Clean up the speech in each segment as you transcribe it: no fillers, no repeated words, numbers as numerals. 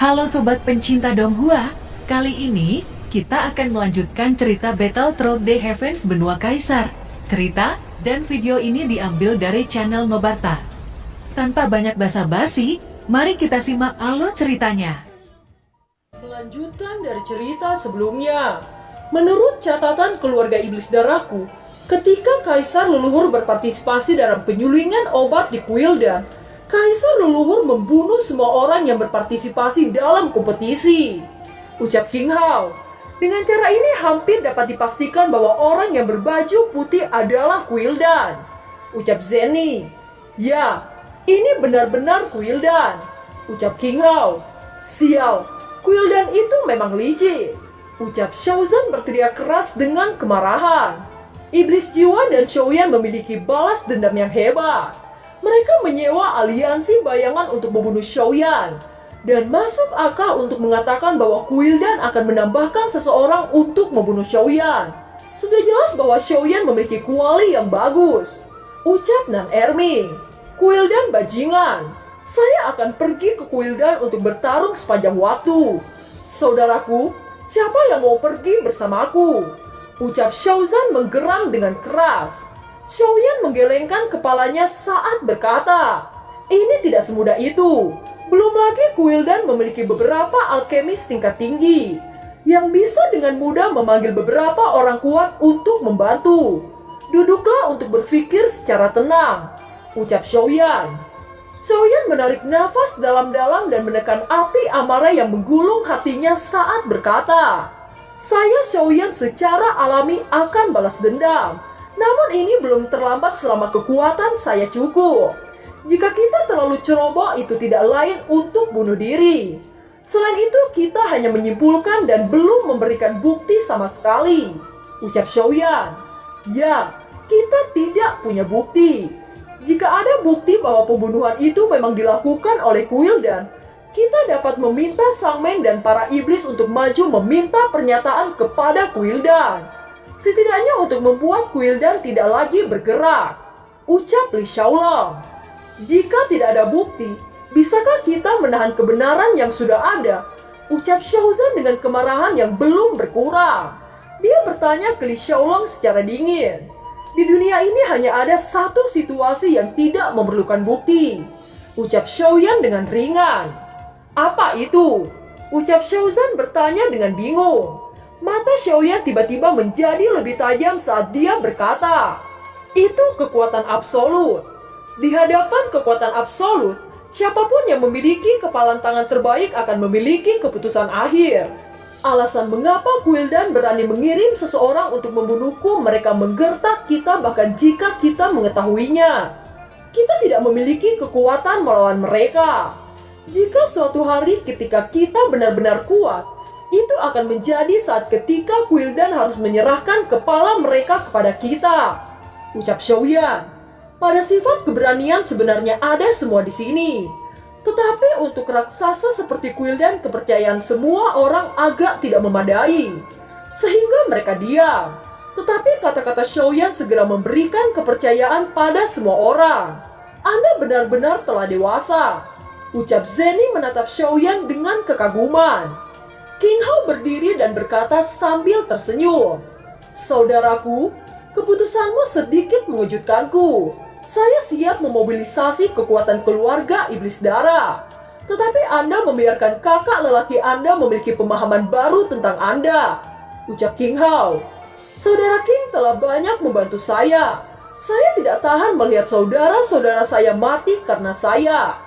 Halo Sobat pencinta Donghua, kali ini kita akan melanjutkan cerita Battle Through the Heavens Benua Kaisar. Cerita dan video ini diambil dari channel Nobarta. Tanpa banyak basa-basi, mari kita simak alur ceritanya. Melanjutkan dari cerita sebelumnya, menurut catatan keluarga iblis darahku, ketika Kaisar Leluhur berpartisipasi dalam penyulingan obat di Kuildan, Kaisar Leluhur membunuh semua orang yang berpartisipasi dalam kompetisi. Ucap King Hao. Dengan cara ini hampir dapat dipastikan bahwa orang yang berbaju putih adalah Kuildan. Ucap Zenny. Ya, ini benar-benar Kuildan. Ucap King Hao. Sial, Kuildan itu memang licik. Ucap Shaozan berteriak keras dengan kemarahan. Iblis jiwa dan Xiaoyan memiliki balas dendam yang hebat. Mereka menyewa aliansi bayangan untuk membunuh Xiaoyan. Dan masuk akal untuk mengatakan bahwa Kuildan akan menambahkan seseorang untuk membunuh Xiaoyan. Sudah jelas bahwa Xiaoyan memiliki kuali yang bagus. Ucap Nan Erming. Kuildan bajingan. Saya akan pergi ke Kuildan untuk bertarung sepanjang waktu. Saudaraku, siapa yang mau pergi bersamaku? Ucap Shaozan menggeram dengan keras. Xiaoyan menggelengkan kepalanya saat berkata, ini tidak semudah itu. Belum lagi Kuildan memiliki beberapa alkemis tingkat tinggi yang bisa dengan mudah memanggil beberapa orang kuat untuk membantu. Duduklah untuk berpikir secara tenang, ucap Xiaoyan. Xiaoyan menarik nafas dalam-dalam dan menekan api amarah yang menggulung hatinya saat berkata, saya Xiaoyan secara alami akan balas dendam. Namun ini belum terlambat selama kekuatan saya cukup. Jika kita terlalu ceroboh, itu tidak lain untuk bunuh diri. Selain itu, kita hanya menyimpulkan dan belum memberikan bukti sama sekali. Ucap Xiaoyan. Ya, kita tidak punya bukti. Jika ada bukti bahwa pembunuhan itu memang dilakukan oleh Kuildan, kita dapat meminta Sangmen dan para iblis untuk maju meminta pernyataan kepada Kuildan. Setidaknya untuk membuat Kuildan tidak lagi bergerak. Ucap Li Xiaolong. Jika tidak ada bukti, bisakah kita menahan kebenaran yang sudah ada? Ucap Shaozan dengan kemarahan yang belum berkurang. Dia bertanya ke Li Xiaolong secara dingin. Di dunia ini hanya ada satu situasi yang tidak memerlukan bukti. Ucap Xiaoyan dengan ringan. Apa itu? Ucap Shaozan bertanya dengan bingung. Mata Xiaoyan tiba-tiba menjadi lebih tajam saat dia berkata, itu kekuatan absolut. Di hadapan kekuatan absolut, siapapun yang memiliki kepalan tangan terbaik akan memiliki keputusan akhir. Alasan mengapa Kuildan berani mengirim seseorang untuk membunuhku, mereka menggertak kita bahkan jika kita mengetahuinya. Kita tidak memiliki kekuatan melawan mereka. Jika suatu hari ketika kita benar-benar kuat, itu akan menjadi saat ketika Kuildan harus menyerahkan kepala mereka kepada kita. Ucap Xiaoyan. Pada sifat keberanian sebenarnya ada semua di sini. Tetapi untuk raksasa seperti Kuildan, kepercayaan semua orang agak tidak memadai. Sehingga mereka diam. Tetapi kata-kata Xiaoyan segera memberikan kepercayaan pada semua orang. Anda benar-benar telah dewasa. Ucap Zenny menatap Xiaoyan dengan kekaguman. King Hao berdiri dan berkata sambil tersenyum. Saudaraku, keputusanmu sedikit mengejutkanku. Saya siap memobilisasi kekuatan keluarga iblis darah. Tetapi Anda membiarkan kakak lelaki Anda memiliki pemahaman baru tentang Anda. Ucap King Hao. Saudara King telah banyak membantu saya. Saya tidak tahan melihat saudara-saudara saya mati karena saya.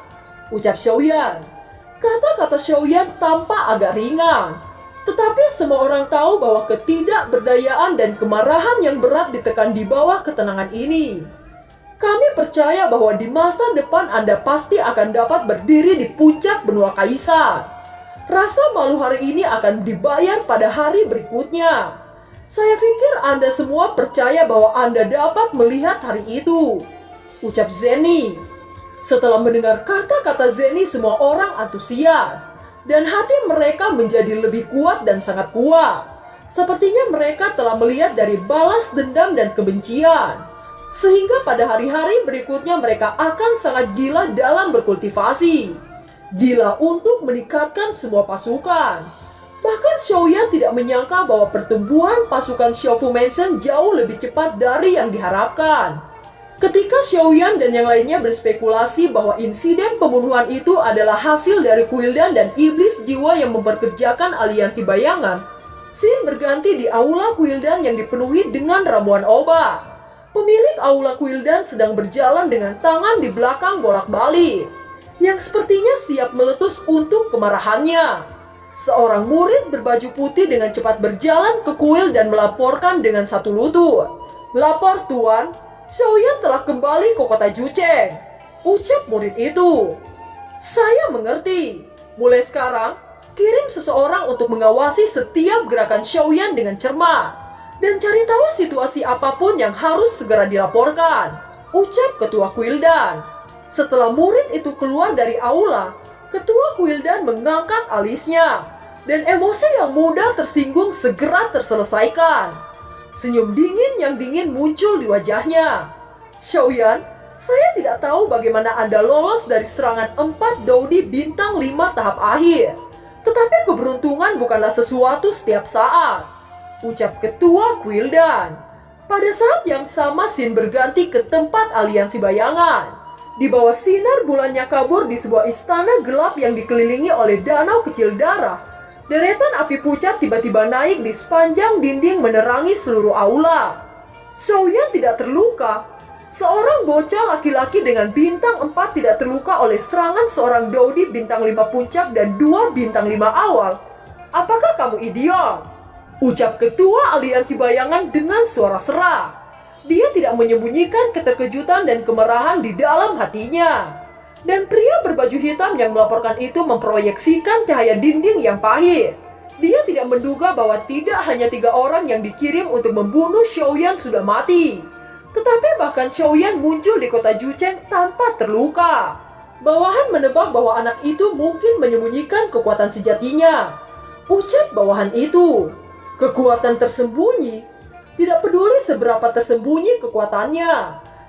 Ucap Xiaoyan. Kata-kata Xiaoyan tampak agak ringan. Tetapi semua orang tahu bahwa ketidakberdayaan dan kemarahan yang berat ditekan di bawah ketenangan ini. Kami percaya bahwa di masa depan Anda pasti akan dapat berdiri di puncak benua Kaisar. Rasa malu hari ini akan dibayar pada hari berikutnya. Saya pikir Anda semua percaya bahwa Anda dapat melihat hari itu. Ucap Zenny. Setelah mendengar kata-kata Zenny, semua orang antusias. Dan hati mereka menjadi lebih kuat dan sangat kuat. Sepertinya mereka telah melihat dari balas dendam dan kebencian. Sehingga pada hari-hari berikutnya mereka akan sangat gila dalam berkultivasi. Gila untuk meningkatkan semua pasukan. Bahkan Xiaoyan tidak menyangka bahwa pertumbuhan pasukan Xiaofu Mansion jauh lebih cepat dari yang diharapkan. Ketika Xiaoyan dan yang lainnya berspekulasi bahwa insiden pembunuhan itu adalah hasil dari Kuildan dan iblis jiwa yang memperkerjakan aliansi bayangan, scene berganti di aula Kuildan yang dipenuhi dengan ramuan obat. Pemilik aula Kuildan sedang berjalan dengan tangan di belakang bolak-balik, yang sepertinya siap meletus untuk kemarahannya. Seorang murid berbaju putih dengan cepat berjalan ke kuil dan melaporkan dengan satu lutut. "Lapor Tuan, Xiaoyan telah kembali ke kota Jucheng," ucap murid itu. "Saya mengerti. Mulai sekarang, kirim seseorang untuk mengawasi setiap gerakan Xiaoyan dengan cermat dan cari tahu situasi apapun yang harus segera dilaporkan," ucap ketua Kuildan. Setelah murid itu keluar dari aula, ketua Kuildan mengangkat alisnya, dan emosi yang mudah tersinggung segera terselesaikan. Senyum dingin yang dingin muncul di wajahnya. "Xiaoyan, saya tidak tahu bagaimana Anda lolos dari serangan 4 Daudi bintang 5 tahap akhir. Tetapi keberuntungan bukanlah sesuatu setiap saat," ucap ketua Kuildan. Pada saat yang sama, Sin berganti ke tempat aliansi bayangan. Di bawah sinar bulannya kabur di sebuah istana gelap yang dikelilingi oleh danau kecil darah, deretan api pucat tiba-tiba naik di sepanjang dinding menerangi seluruh aula. Xiaoyan tidak terluka. Seorang bocah laki-laki dengan bintang 4 tidak terluka oleh serangan seorang Daudi bintang 5 puncak dan 2 bintang 5 awal. "Apakah kamu idiot?" ucap ketua aliansi bayangan dengan suara serak. Dia tidak menyembunyikan keterkejutan dan kemarahan di dalam hatinya. Dan pria berbaju hitam yang melaporkan itu memproyeksikan cahaya dinding yang pahit. Dia tidak menduga bahwa tidak hanya 3 orang yang dikirim untuk membunuh Xiaoyan sudah mati, tetapi bahkan Xiaoyan muncul di kota Jucheng tanpa terluka. Bawahan menebak bahwa anak itu mungkin menyembunyikan kekuatan sejatinya, ucap bawahan itu. Kekuatan tersembunyi. Tidak peduli seberapa tersembunyi kekuatannya,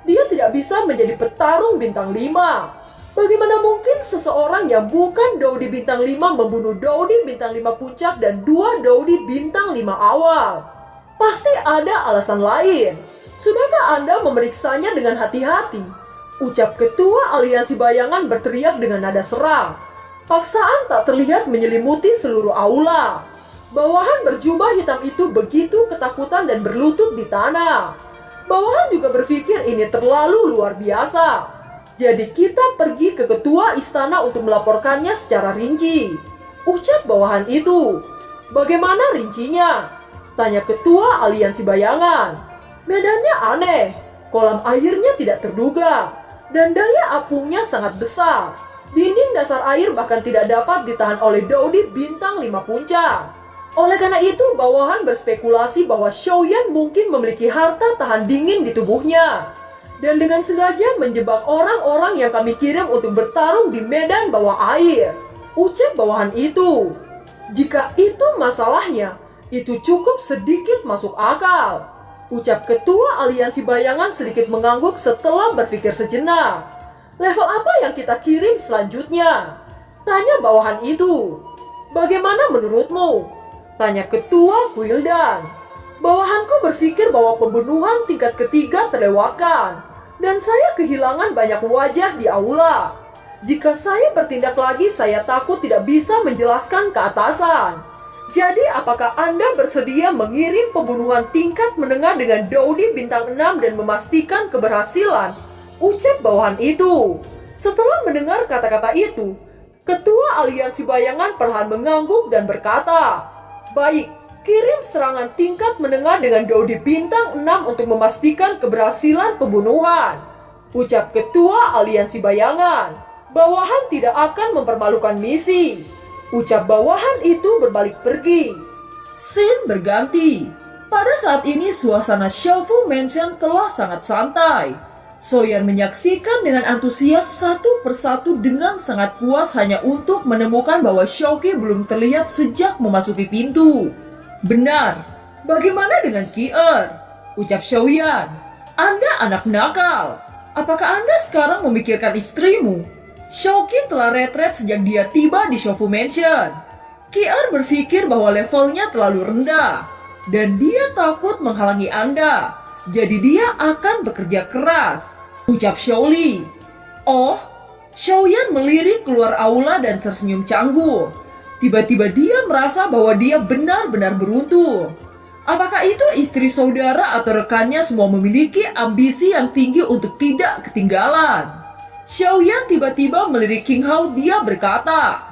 dia tidak bisa menjadi petarung bintang 5. Bagaimana mungkin seseorang yang bukan Daudi bintang 5 membunuh Daudi bintang 5 puncak dan 2 Daudi bintang 5 awal? Pasti ada alasan lain. Sudahkah Anda memeriksanya dengan hati-hati? Ucap ketua aliansi bayangan berteriak dengan nada serang. Paksaan tak terlihat menyelimuti seluruh aula. Bawahan berjubah hitam itu begitu ketakutan dan berlutut di tanah. Bawahan juga berpikir ini terlalu luar biasa. Jadi kita pergi ke ketua istana untuk melaporkannya secara rinci, ucap bawahan itu. "Bagaimana rincinya?" tanya ketua aliansi bayangan. "Medannya aneh, kolam airnya tidak terduga, dan daya apungnya sangat besar. Dinding dasar air bahkan tidak dapat ditahan oleh Daudi bintang 5 puncak. Oleh karena itu, bawahan berspekulasi bahwa Xiaoyan mungkin memiliki harta tahan dingin di tubuhnya, dan dengan sengaja menjebak orang-orang yang kami kirim untuk bertarung di medan bawah air," ucap bawahan itu. "Jika itu masalahnya, itu cukup sedikit masuk akal," ucap ketua aliansi bayangan sedikit mengangguk setelah berpikir sejenak. "Level apa yang kita kirim selanjutnya?" tanya bawahan itu. "Bagaimana menurutmu?" tanya ketua Kuildan. "Bawahanku berpikir bahwa pembunuhan tingkat ketiga terlewatkan, dan saya kehilangan banyak wajah di aula. Jika saya bertindak lagi, saya takut tidak bisa menjelaskan ke atasan. Jadi apakah Anda bersedia mengirim pembunuhan tingkat menengah dengan Daudi bintang 6 dan memastikan keberhasilan?" ucap bawahan itu. Setelah mendengar kata-kata itu, ketua aliansi bayangan perlahan mengangguk dan berkata, "Baik, kirim serangan tingkat menengah dengan Daudi bintang 6 untuk memastikan keberhasilan pembunuhan," ucap ketua aliansi bayangan. "Bawahan tidak akan mempermalukan misi," ucap bawahan itu berbalik pergi. Scene berganti. Pada saat ini suasana Xiaofu Mansion telah sangat santai. Xiaoyan menyaksikan dengan antusias satu persatu dengan sangat puas hanya untuk menemukan bahwa Xiaoqi belum terlihat sejak memasuki pintu. "Benar. Bagaimana dengan Ki-er?" ucap Xiaoyan. "Anda anak nakal. Apakah Anda sekarang memikirkan istrimu?" Xiaoqing telah retret sejak dia tiba di Shofu Mansion. Qi-Er berpikir bahwa levelnya terlalu rendah, dan dia takut menghalangi Anda. Jadi dia akan bekerja keras, ucap Xiaoli. Oh, Xiaoyan melirik keluar aula dan tersenyum canggung. Tiba-tiba dia merasa bahwa dia benar-benar beruntung. Apakah itu istri saudara atau rekannya semua memiliki ambisi yang tinggi untuk tidak ketinggalan? Xiaoyan tiba-tiba melirik King Hao. Dia berkata,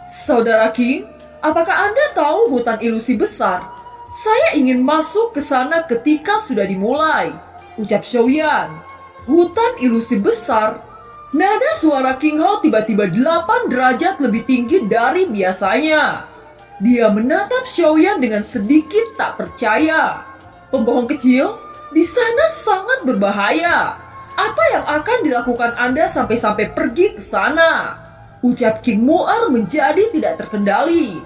"Saudara King, apakah Anda tahu hutan ilusi besar? Saya ingin masuk ke sana ketika sudah dimulai," ucap Xiaoyan. Hutan ilusi besar. Nada suara King Hao tiba-tiba 8 derajat lebih tinggi dari biasanya. Dia menatap Xiaoyan dengan sedikit tak percaya. "Pembohong kecil, di sana sangat berbahaya. Apa yang akan dilakukan Anda sampai-sampai pergi ke sana?" ucap King Mu'er menjadi tidak terkendali.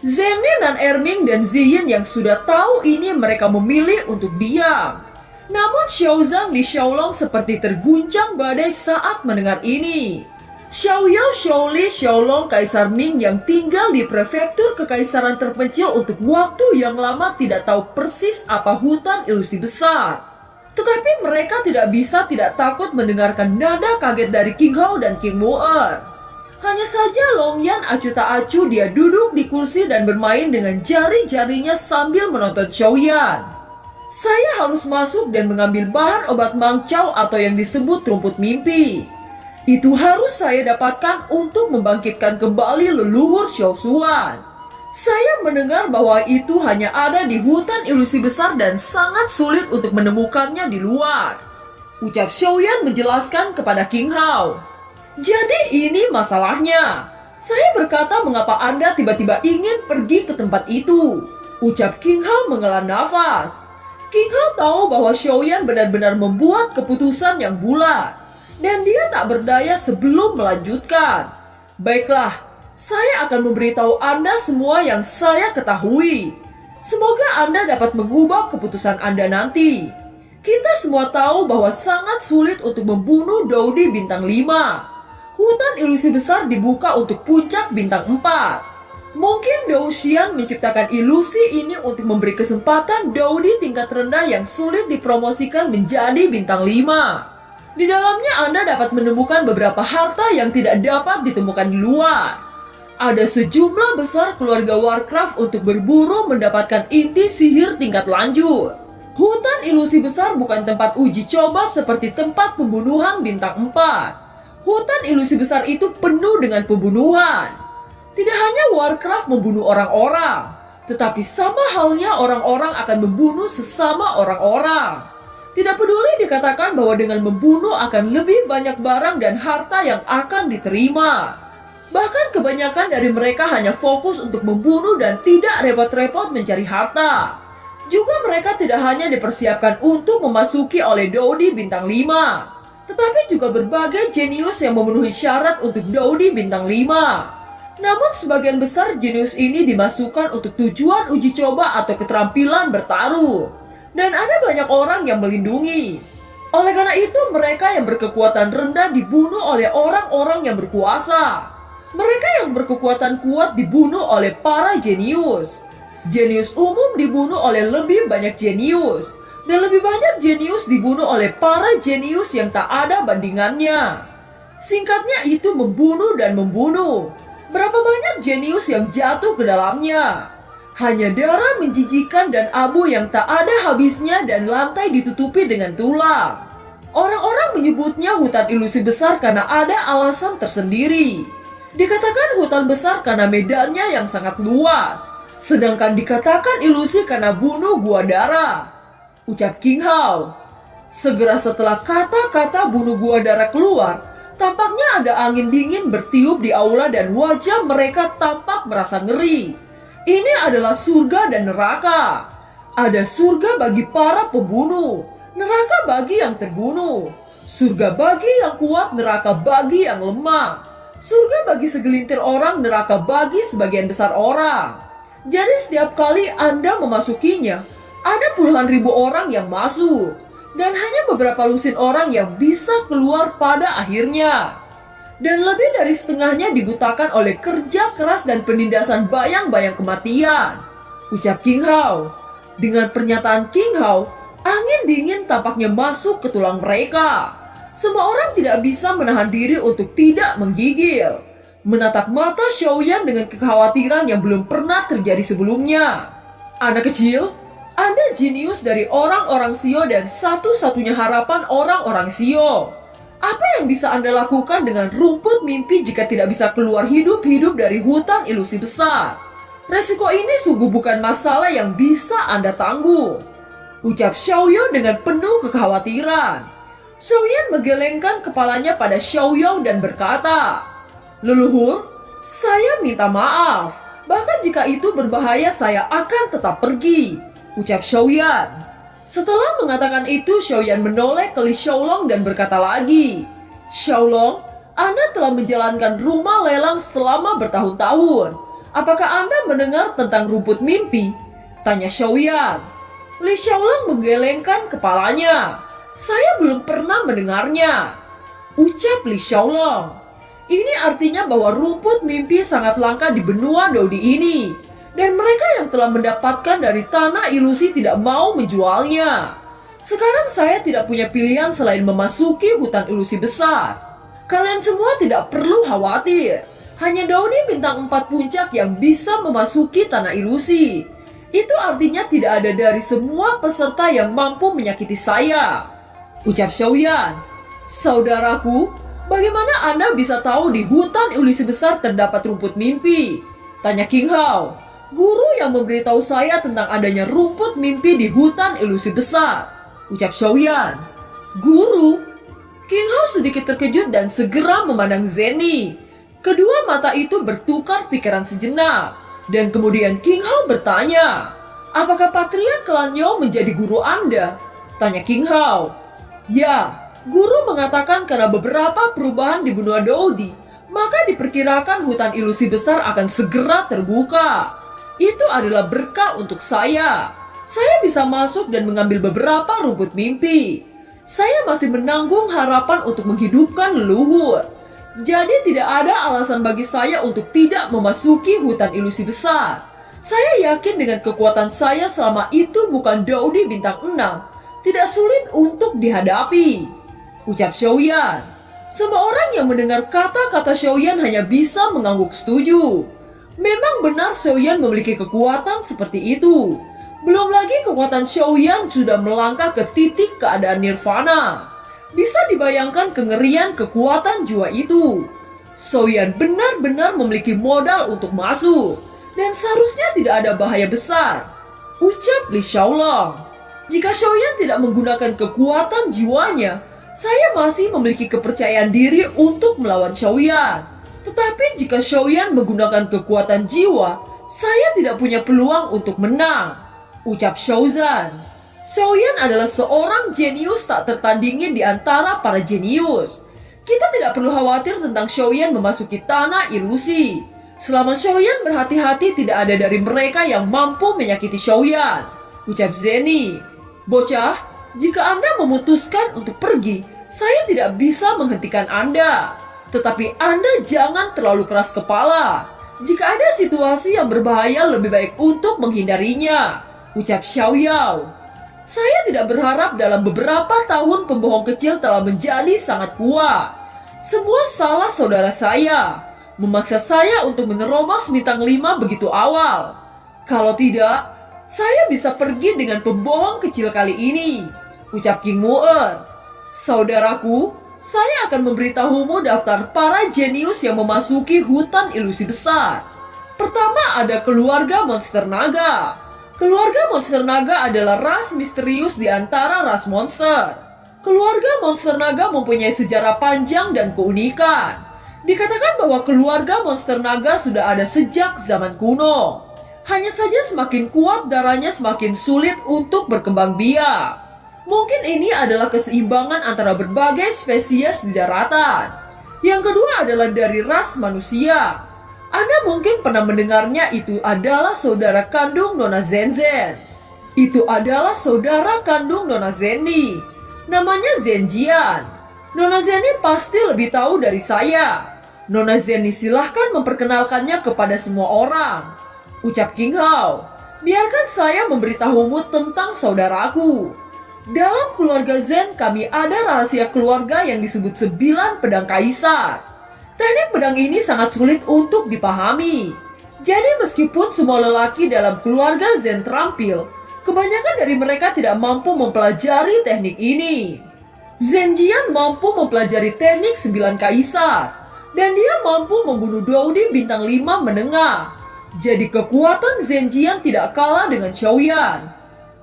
Zenin dan Erming dan Ziyin yang sudah tahu ini mereka memilih untuk diam. Namun Xiaozan Li Xiaolong seperti terguncang badai saat mendengar ini. Xiaoyao Xiaoli Xiaolong Kaisar Ming yang tinggal di prefektur kekaisaran terpencil untuk waktu yang lama tidak tahu persis apa hutan ilusi besar. Tetapi mereka tidak bisa tidak takut mendengarkan nada kaget dari King Hao dan King Mu'er. Hanya saja Long Yan acuh tak acuh dia duduk di kursi dan bermain dengan jari-jarinya sambil menonton Xiaoyan. "Saya harus masuk dan mengambil bahan obat mangcao atau yang disebut rumput mimpi. Itu harus saya dapatkan untuk membangkitkan kembali leluhur Xiaoshuan. Saya mendengar bahwa itu hanya ada di hutan ilusi besar dan sangat sulit untuk menemukannya di luar," ucap Xiaoyan menjelaskan kepada King Hao. "Jadi ini masalahnya. Saya berkata mengapa Anda tiba-tiba ingin pergi ke tempat itu," ucap King Hao menghela nafas. King Hao tahu bahwa Xiaoyan benar-benar membuat keputusan yang bulat, dan dia tak berdaya sebelum melanjutkan. "Baiklah, saya akan memberitahu Anda semua yang saya ketahui. Semoga Anda dapat mengubah keputusan Anda nanti. Kita semua tahu bahwa sangat sulit untuk membunuh Daudi bintang 5. Hutan ilusi besar dibuka untuk puncak bintang 4. Mungkin Dou Xian menciptakan ilusi ini untuk memberi kesempatan Daudi tingkat rendah yang sulit dipromosikan menjadi bintang 5. Di dalamnya Anda dapat menemukan beberapa harta yang tidak dapat ditemukan di luar. Ada sejumlah besar keluarga Warcraft untuk berburu mendapatkan inti sihir tingkat lanjut. Hutan ilusi besar bukan tempat uji coba seperti tempat pembunuhan bintang 4. Hutan ilusi besar itu penuh dengan pembunuhan. Tidak hanya Warcraft membunuh orang-orang, tetapi sama halnya orang-orang akan membunuh sesama orang-orang. Tidak peduli dikatakan bahwa dengan membunuh akan lebih banyak barang dan harta yang akan diterima. Bahkan kebanyakan dari mereka hanya fokus untuk membunuh dan tidak repot-repot mencari harta. Juga mereka tidak hanya dipersiapkan untuk memasuki oleh Daudi bintang 5, tetapi juga berbagai jenius yang memenuhi syarat untuk Daudi bintang 5. Namun sebagian besar jenius ini dimasukkan untuk tujuan uji coba atau keterampilan bertaruh. Dan ada banyak orang yang melindungi. Oleh karena itu mereka yang berkekuatan rendah dibunuh oleh orang-orang yang berkuasa. Mereka yang berkekuatan kuat dibunuh oleh para jenius. Jenius umum dibunuh oleh lebih banyak jenius. Dan lebih banyak jenius dibunuh oleh para jenius yang tak ada bandingannya. Singkatnya itu membunuh dan membunuh. Berapa banyak jenius yang jatuh ke dalamnya? Hanya darah menjijikan dan abu yang tak ada habisnya dan lantai ditutupi dengan tulang. Orang-orang menyebutnya hutan ilusi besar karena ada alasan tersendiri. Dikatakan hutan besar karena medannya yang sangat luas. Sedangkan dikatakan ilusi karena bunuh gua darah, ucap King Hao. Segera setelah kata-kata bunuh gua darah keluar, tampaknya ada angin dingin bertiup di aula dan wajah mereka tampak merasa ngeri. Ini adalah surga dan neraka. Ada surga bagi para pembunuh, neraka bagi yang terbunuh. Surga bagi yang kuat, neraka bagi yang lemah. Surga bagi segelintir orang, neraka bagi sebagian besar orang. Jadi setiap kali Anda memasukinya, ada puluhan ribu orang yang masuk. Dan hanya beberapa lusin orang yang bisa keluar pada akhirnya. dan lebih dari setengahnya dibutakan oleh kerja keras dan penindasan bayang-bayang kematian. Ucap King Hao. Dengan pernyataan King Hao, angin dingin tampaknya masuk ke tulang mereka. Semua orang tidak bisa menahan diri untuk tidak menggigil, menatap mata Xiaoyan dengan kekhawatiran yang belum pernah terjadi sebelumnya. Anak kecil, Anda jenius dari orang-orang Xio dan satu-satunya harapan orang-orang Xio. Apa yang bisa Anda lakukan dengan rumput mimpi jika tidak bisa keluar hidup-hidup dari hutan ilusi besar? Resiko ini sungguh bukan masalah yang bisa Anda tanggung, ucap Xiaoyao dengan penuh kekhawatiran. Xiaoyan menggelengkan kepalanya pada Xiaoyao dan berkata, "Leluhur, saya minta maaf. Bahkan jika itu berbahaya, saya akan tetap pergi," ucap Xiaoyan. Setelah mengatakan itu, Xiaoyan menoleh ke Li Xiaolong dan berkata lagi, "Xiaolong, Anda telah menjalankan rumah lelang selama bertahun-tahun. Apakah Anda mendengar tentang rumput mimpi?" tanya Xiaoyan. Li Xiaolong menggelengkan kepalanya. "Saya belum pernah mendengarnya," ucap Li Xiaolong. Ini artinya bahwa rumput mimpi sangat langka di benua Dodi ini, dan mereka yang telah mendapatkan dari tanah ilusi tidak mau menjualnya. Sekarang saya tidak punya pilihan selain memasuki hutan ilusi besar. Kalian semua tidak perlu khawatir. Hanya Dodi bintang 4 puncak yang bisa memasuki tanah ilusi. Itu artinya tidak ada dari semua peserta yang mampu menyakiti saya, ucap Xiaoyan. "Saudaraku, bagaimana Anda bisa tahu di hutan ilusi besar terdapat rumput mimpi?" tanya King Hao. "Guru yang memberitahu saya tentang adanya rumput mimpi di hutan ilusi besar," ucap Xiaoyan. "Guru?" King Hao sedikit terkejut dan segera memandang Zenny. Kedua mata itu bertukar pikiran sejenak, dan kemudian King Hao bertanya, "Apakah Patria Klan Yao menjadi guru Anda?" tanya King Hao. "Ya, guru mengatakan karena beberapa perubahan di benua Dodi, maka diperkirakan hutan ilusi besar akan segera terbuka. Itu adalah berkah untuk saya. Saya bisa masuk dan mengambil beberapa rumput mimpi. Saya masih menanggung harapan untuk menghidupkan leluhur. Jadi tidak ada alasan bagi saya untuk tidak memasuki hutan ilusi besar. Saya yakin dengan kekuatan saya selama itu bukan Dodi bintang 6, tidak sulit untuk dihadapi," ucap Xiaoyan. Semua orang yang mendengar kata-kata Xiaoyan hanya bisa mengangguk setuju. Memang benar Xiaoyan memiliki kekuatan seperti itu. Belum lagi kekuatan Xiaoyan sudah melangkah ke titik keadaan nirvana. Bisa dibayangkan kengerian kekuatan jiwa itu. Xiaoyan benar-benar memiliki modal untuk masuk, dan seharusnya tidak ada bahaya besar, ucap Li Xiaolong. "Jika Xiaoyan tidak menggunakan kekuatan jiwanya, saya masih memiliki kepercayaan diri untuk melawan Xiaoyan. Tetapi jika Xiaoyan menggunakan kekuatan jiwa, saya tidak punya peluang untuk menang," ucap Xiaozan. Xiaoyan adalah seorang jenius tak tertandingi di antara para jenius. Kita tidak perlu khawatir tentang Xiaoyan memasuki tanah ilusi. Selama Xiaoyan berhati-hati, tidak ada dari mereka yang mampu menyakiti Xiaoyan, ucap Zenny. "Bocah, jika Anda memutuskan untuk pergi, saya tidak bisa menghentikan Anda. Tetapi Anda jangan terlalu keras kepala. Jika ada situasi yang berbahaya, lebih baik untuk menghindarinya," ucap Xiaoyao. "Saya tidak berharap dalam beberapa tahun pembohong kecil telah menjadi sangat kuat. Semua salah saudara saya, memaksa saya untuk menerobos bintang 5 begitu awal. Kalau tidak, saya bisa pergi dengan pembohong kecil kali ini," ucap King Mu'er. "Saudaraku, saya akan memberitahumu daftar para jenius yang memasuki hutan ilusi besar. Pertama ada keluarga monster naga. Keluarga monster naga adalah ras misterius di antara ras monster. Keluarga monster naga mempunyai sejarah panjang dan keunikan. Dikatakan bahwa keluarga monster naga sudah ada sejak zaman kuno. Hanya saja semakin kuat darahnya semakin sulit untuk berkembang biak. Mungkin ini adalah keseimbangan antara berbagai spesies di daratan. Yang kedua adalah dari ras manusia. Anda mungkin pernah mendengarnya, itu adalah saudara kandung Nona Zenzen. Itu adalah saudara kandung Nona Zenny. Namanya Zenjian. Nona Zenny pasti lebih tahu dari saya. Nona Zenny silahkan memperkenalkannya kepada semua orang. Ucap King Hao. Biarkan saya memberitahumu tentang saudaraku. Dalam keluarga Zen kami ada rahasia keluarga yang disebut 9 pedang kaisar. Teknik pedang ini sangat sulit untuk dipahami. Jadi meskipun semua lelaki dalam keluarga Zen terampil, kebanyakan dari mereka tidak mampu mempelajari teknik ini. Zenjian mampu mempelajari teknik 9 kaisar, dan dia mampu membunuh Doudi bintang 5 menengah. Jadi kekuatan Zenjian tidak kalah dengan Xiaoyan.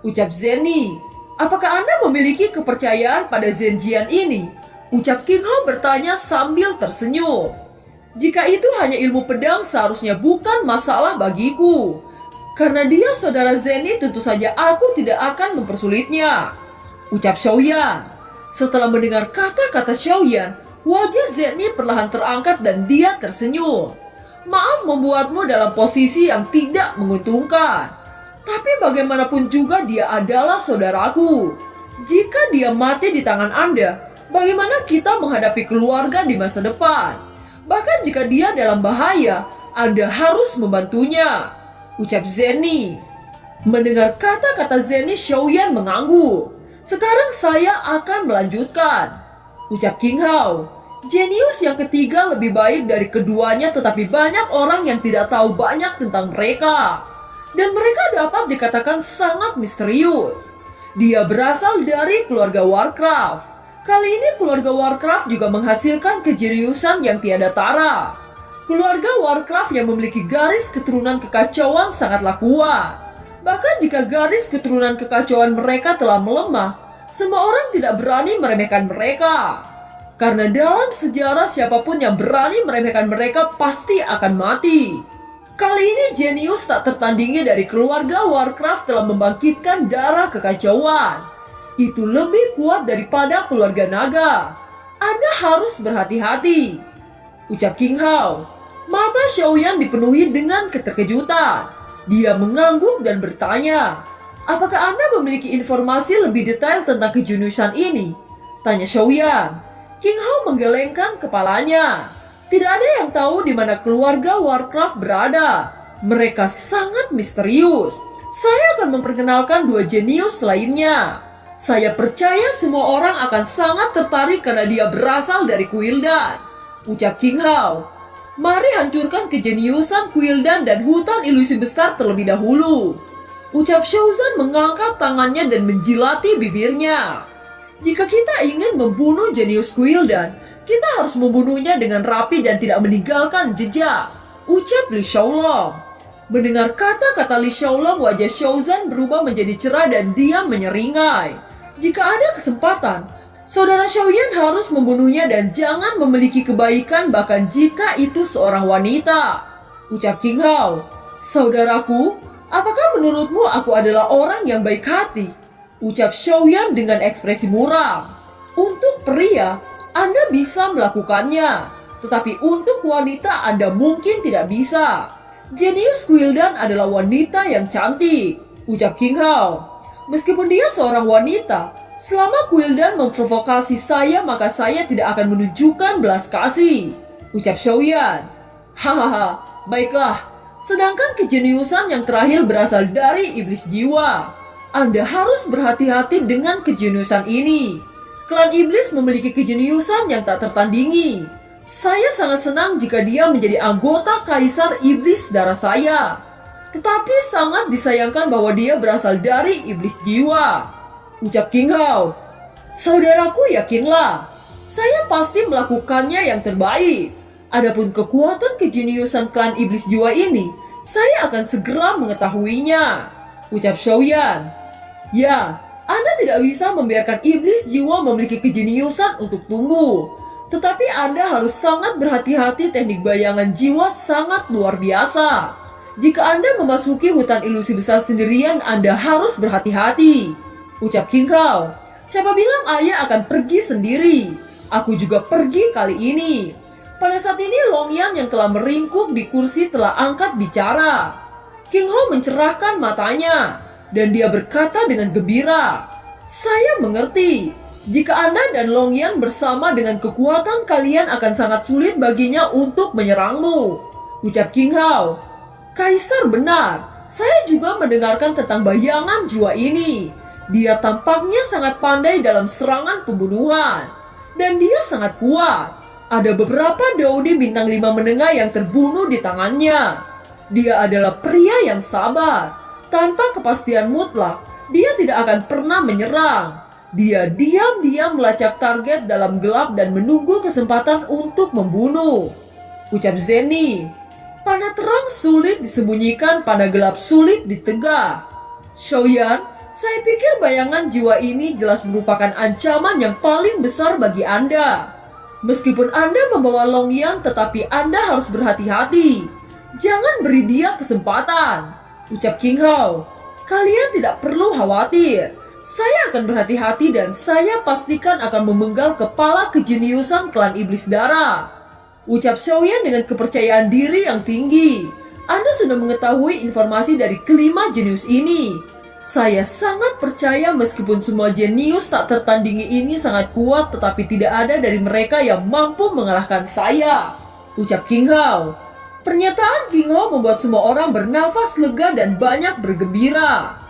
Ucap Zenny, apakah Anda memiliki kepercayaan pada Zenjian ini? Ucap King Hao bertanya sambil tersenyum. Jika itu hanya ilmu pedang seharusnya bukan masalah bagiku. Karena dia saudara Zenny tentu saja aku tidak akan mempersulitnya. Ucap Xiaoyan. Setelah mendengar kata-kata Xiaoyan, wajah Zenny perlahan terangkat dan dia tersenyum. Maaf membuatmu dalam posisi yang tidak menguntungkan. Tapi bagaimanapun juga dia adalah saudaraku. Jika dia mati di tangan Anda, bagaimana kita menghadapi keluarga di masa depan? Bahkan jika dia dalam bahaya, Anda harus membantunya. Ucap Zenny. Mendengar kata-kata Zenny, Xiaoyan mengangguk. Sekarang saya akan melanjutkan. Ucap King Hao. Jenius yang ketiga lebih baik dari keduanya, tetapi banyak orang yang tidak tahu banyak tentang mereka. Dan mereka dapat dikatakan sangat misterius. Dia berasal dari keluarga Warcraft. Kali ini keluarga Warcraft juga menghasilkan kejeniusan yang tiada tara. Keluarga Warcraft yang memiliki garis keturunan kekacauan sangatlah kuat. Bahkan jika garis keturunan kekacauan mereka telah melemah, semua orang tidak berani meremehkan mereka. Karena dalam sejarah siapapun yang berani meremehkan mereka pasti akan mati. Kali ini jenius tak tertandingi dari keluarga Warcraft telah membangkitkan darah kekacauan. Itu lebih kuat daripada keluarga naga. Anda harus berhati-hati. Ucap King Hao. Mata Xiaoyan dipenuhi dengan keterkejutan. Dia mengangguk dan bertanya, apakah Anda memiliki informasi lebih detail tentang kejeniusan ini? Tanya Xiaoyan. King Hao menggelengkan kepalanya. Tidak ada yang tahu di mana keluarga Warcraft berada. Mereka sangat misterius. Saya akan memperkenalkan 2 jenius lainnya. Saya percaya semua orang akan sangat tertarik karena dia berasal dari Kuildan. Ucap King Hao. Mari hancurkan kejeniusan Kuildan dan hutan ilusi besar terlebih dahulu. Ucap Xiaozan mengangkat tangannya dan menjilati bibirnya. Jika kita ingin membunuh jenius Kuildan, kita harus membunuhnya dengan rapi dan tidak meninggalkan jejak. Ucap Li Xiaolong. Mendengar kata-kata Li Xiaolong, wajah Xiaozan berubah menjadi cerah dan dia menyeringai. Jika ada kesempatan, saudara Xiaoyan harus membunuhnya dan jangan memiliki kebaikan bahkan jika itu seorang wanita. Ucap King Hao. Saudaraku, apakah menurutmu aku adalah orang yang baik hati? Ucap Xiaoyan dengan ekspresi muram. Untuk pria, Anda bisa melakukannya. Tetapi untuk wanita Anda mungkin tidak bisa. Jenius Kuildan adalah wanita yang cantik. Ucap King Hao. Meskipun dia seorang wanita, selama Kuildan memprovokasi saya maka saya tidak akan menunjukkan belas kasih. Ucap Xiaoyan. Hahaha, baiklah. Sedangkan kejeniusan yang terakhir berasal dari iblis jiwa. Anda harus berhati-hati dengan kejeniusan ini. Klan iblis memiliki kejeniusan yang tak tertandingi. Saya sangat senang jika dia menjadi anggota kaisar iblis darah saya. Tetapi sangat disayangkan bahwa dia berasal dari iblis jiwa. Ucap King Hao. Saudaraku, yakinlah, saya pasti melakukannya yang terbaik. Adapun kekuatan kejeniusan klan iblis jiwa ini, saya akan segera mengetahuinya. Ucap Xiaoyan. Ya, Anda tidak bisa membiarkan iblis jiwa memiliki kejeniusan untuk tumbuh. Tetapi Anda harus sangat berhati-hati, teknik bayangan jiwa sangat luar biasa. Jika Anda memasuki hutan ilusi besar sendirian, Anda harus berhati-hati. Ucap King Hao. Siapa bilang ayah akan pergi sendiri? Aku juga pergi kali ini. Pada saat ini Longyang yang telah meringkuk di kursi telah angkat bicara. King Hao mencerahkan matanya dan dia berkata dengan gembira, saya mengerti. Jika Anda dan Longyan bersama dengan kekuatan kalian akan sangat sulit baginya untuk menyerangmu, ucap King Hao. Kaisar benar, saya juga mendengarkan tentang bayangan jiwa ini. Dia tampaknya sangat pandai dalam serangan pembunuhan, dan dia sangat kuat. Ada beberapa Daudi bintang 5 menengah yang terbunuh di tangannya. Dia adalah pria yang sabar. Tanpa kepastian mutlak, dia tidak akan pernah menyerang. Dia diam-diam melacak target dalam gelap dan menunggu kesempatan untuk membunuh, ucap Zenny. Panah terang sulit disembunyikan, panah gelap sulit ditegah. Xiaoyan, saya pikir bayangan jiwa ini jelas merupakan ancaman yang paling besar bagi Anda. Meskipun Anda membawa Longyan, tetapi Anda harus berhati-hati. Jangan beri dia kesempatan, ucap King Hao. Kalian tidak perlu khawatir. Saya akan berhati-hati dan saya pastikan akan memenggal kepala kejeniusan klan iblis darah, ucap Xiaoyan dengan kepercayaan diri yang tinggi. Anda sudah mengetahui informasi dari kelima jenius ini. Saya sangat percaya meskipun semua jenius tak tertandingi ini sangat kuat, tetapi tidak ada dari mereka yang mampu mengalahkan saya, ucap King Hao. Pernyataan King Hao membuat semua orang bernafas lega dan banyak bergembira.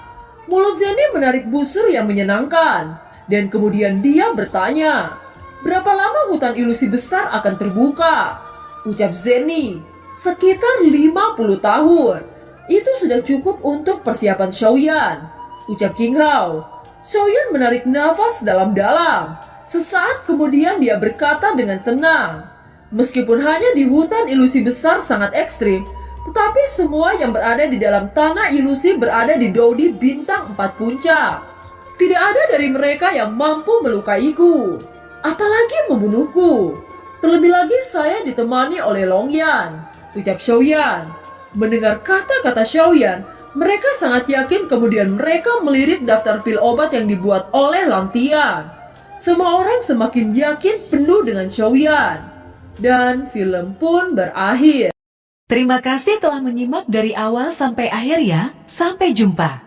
Mulut Zenny menarik busur yang menyenangkan, dan kemudian dia bertanya, berapa lama hutan ilusi besar akan terbuka? Ucap Zenny, sekitar 50 tahun. Itu sudah cukup untuk persiapan Xiaoyan, ucap King Hao. Xiaoyan menarik nafas dalam-dalam. Sesaat kemudian dia berkata dengan tenang, meskipun hanya di hutan ilusi besar sangat ekstrim, tetapi semua yang berada di dalam tanah ilusi berada di Daudi bintang 4 puncak. Tidak ada dari mereka yang mampu melukaiku, apalagi membunuhku. Terlebih lagi saya ditemani oleh Longyan, ucap Xiaoyan. Mendengar kata-kata Xiaoyan, mereka sangat yakin, kemudian mereka melirik daftar pil obat yang dibuat oleh Lantian. Semua orang semakin yakin penuh dengan Xiaoyan. Dan film pun berakhir. Terima kasih telah menyimak dari awal sampai akhir ya. Sampai jumpa.